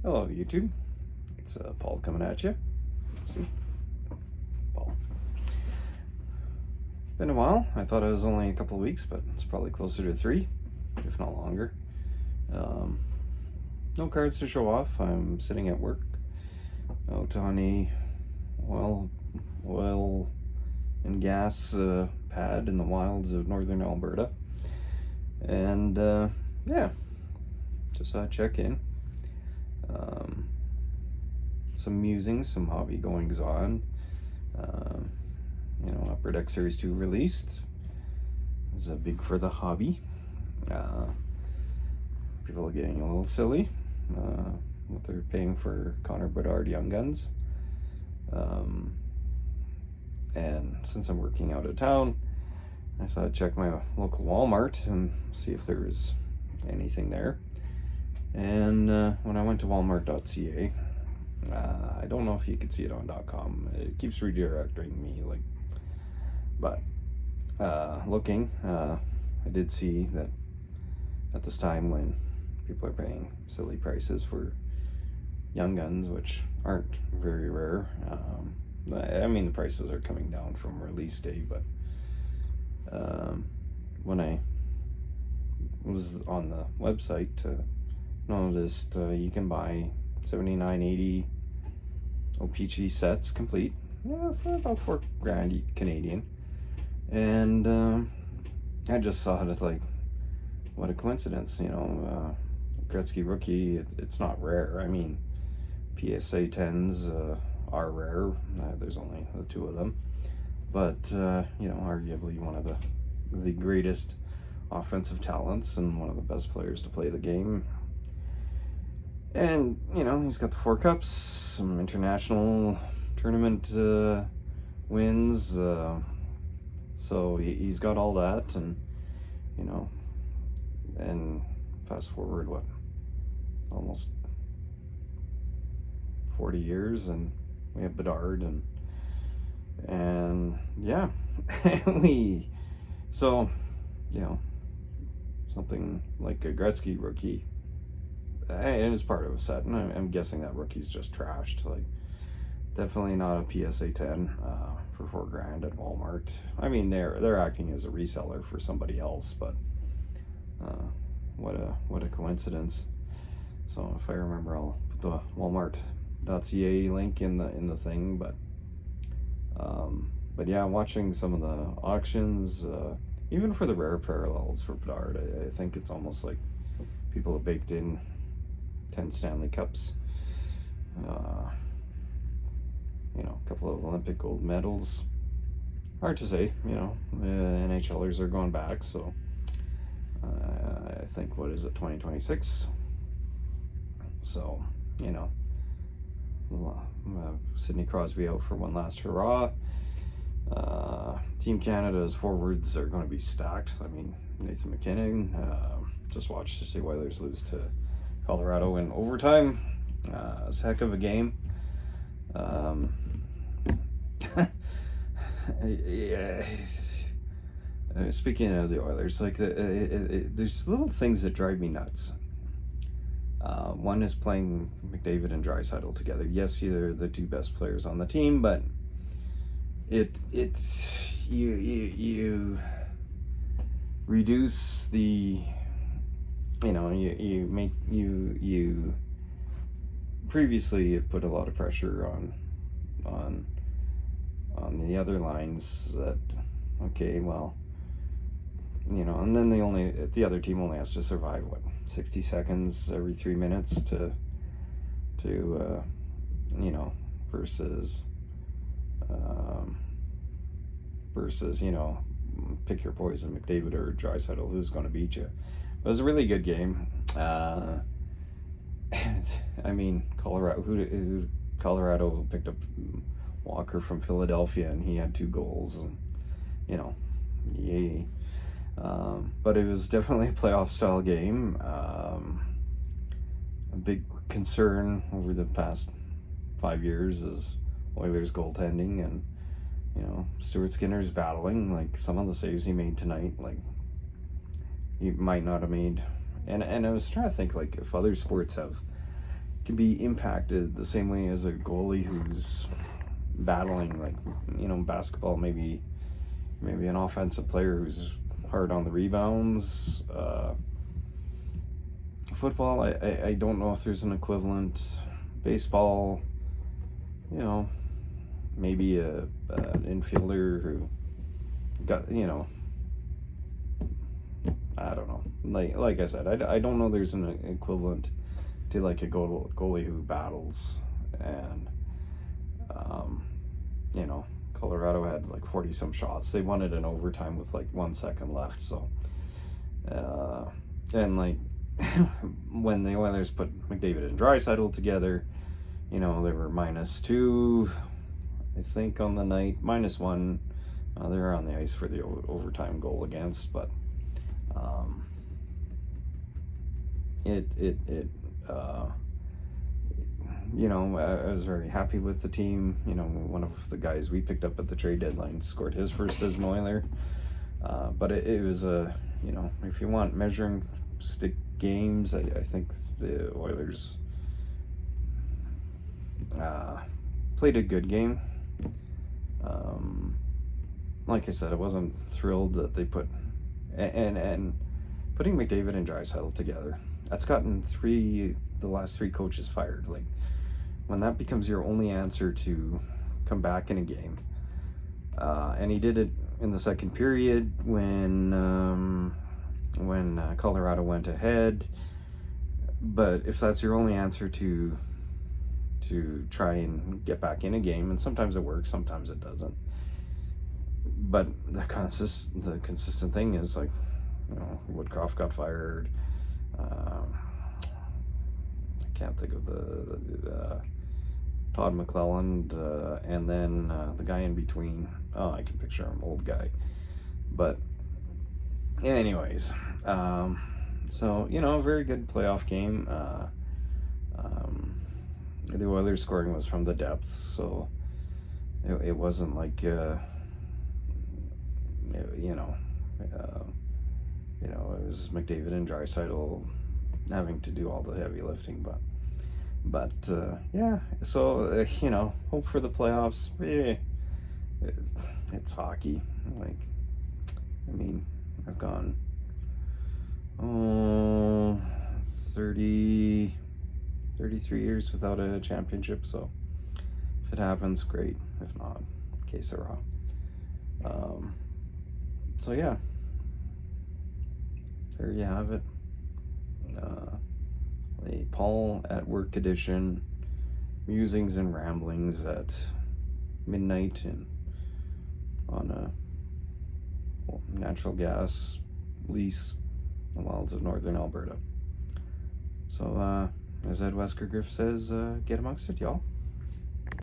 Hello, YouTube. It's Paul coming at you. See? Paul. Been a while. I thought it was only a couple of weeks, but it's probably closer to 3, if not longer. No cards to show off. I'm sitting at work out on a oil and gas pad in the wilds of northern Alberta. And yeah, just thought I'd check in. Some musings, some hobby goings on. Upper Deck Series 2 released. It's big for the hobby. People are getting a little silly. What they're paying for Connor Bedard Young Guns. And since I'm working out of town, I thought I'd check my local Walmart and see if there was anything there. And when I went to walmart.ca, I don't know if you could see it on .com. It keeps redirecting me, but looking, I did see that at this time when people are paying silly prices for young guns, which aren't very rare. I mean, the prices are coming down from release day, but when I was on the website, noticed you can buy 79.80 OPG sets complete, for about $4,000 Canadian. And I just thought it's like, what a coincidence, Gretzky Rookie, it's not rare. I mean, PSA 10s are rare. There's only the 2 of them, but arguably one of the greatest offensive talents and one of the best players to play the game. And he's got the 4 cups, some international tournament wins, so he's got all that. And and fast forward almost 40 years, and we have Bedard, and yeah, something like a Gretzky Rookie, and it's part of a set, and I'm guessing that rookie's just trashed. Definitely not a PSA 10 for $4,000 at Walmart. I mean, they're acting as a reseller for somebody else, but what a coincidence. So if I remember, I'll put the Walmart.ca link in the thing. But yeah, watching some of the auctions, even for the rare parallels for Bedard, I think it's almost like people have baked in 10 Stanley Cups, a couple of Olympic gold medals. Hard to say, the NHLers are going back, so I think, what is it, 2026? So, Sidney Crosby out for one last hurrah. Team Canada's forwards are going to be stacked. I mean, Nathan McKinnon, just watched to see Oilers lose to Colorado in overtime. It's a heck of a game. Yeah. Speaking of the Oilers, there's little things that drive me nuts. One is playing McDavid and Draisaitl together. Yes, they're the 2 best players on the team, but you reduce the, you previously it put a lot of pressure on the other lines that, okay, well, and then the other team only has to survive 60 seconds every 3 minutes to versus pick your poison, McDavid or Draisaitl, who's going to beat you. It was a really good game. I mean, Colorado picked up Walker from Philadelphia, and he had 2 goals, and yay. But it was definitely a playoff style game. A big concern over the past 5 years is Oilers goaltending, and Stuart Skinner's battling. Some of the saves he made tonight, he might not have made. And I was trying to think, if other sports have can be impacted the same way as a goalie who's battling, like, you know, basketball, maybe an offensive player who's hard on the rebounds. Football, I don't know if there's an equivalent. Baseball, you know, maybe an infielder who got, you know, I don't know. Like I said, I don't know there's an equivalent to like a goalie who battles. And you know, Colorado had like 40 some shots. They won it in overtime with like 1 second left. So and like when the Oilers put McDavid and Draisaitl together, you know, they were -2, I think, on the night, -1. They were on the ice for the overtime goal against, but you know, I was very happy with the team. You know, one of the guys we picked up at the trade deadline scored his first as an Oiler. But it was a, you know, if you want measuring stick games, I think the Oilers played a good game. Like I said, I wasn't thrilled that they put and putting McDavid and Draisaitl together. That's gotten the last three coaches fired. Like, when that becomes your only answer to come back in a game, and he did it in the second period when Colorado went ahead. But if that's your only answer to try and get back in a game, and sometimes it works, sometimes it doesn't. But the consistent thing is, like, you know, Woodcroft got fired. I can't think of the Todd McClelland, and then the guy in between. Oh, I can picture him, old guy. But anyways, so, you know, a very good playoff game. The Oilers scoring was from the depths, so it wasn't like it was McDavid and Draisaitl having to do all the heavy lifting, but yeah. So you know, hope for the playoffs. It's hockey. Like, I mean, I've gone 33 years without a championship, so if it happens, great. If not, que sera. So yeah, there you have it. A Paul at Work edition, musings and ramblings at midnight and on a natural gas lease in the wilds of northern Alberta. So as Ed Wesker Griff says, get amongst it, y'all.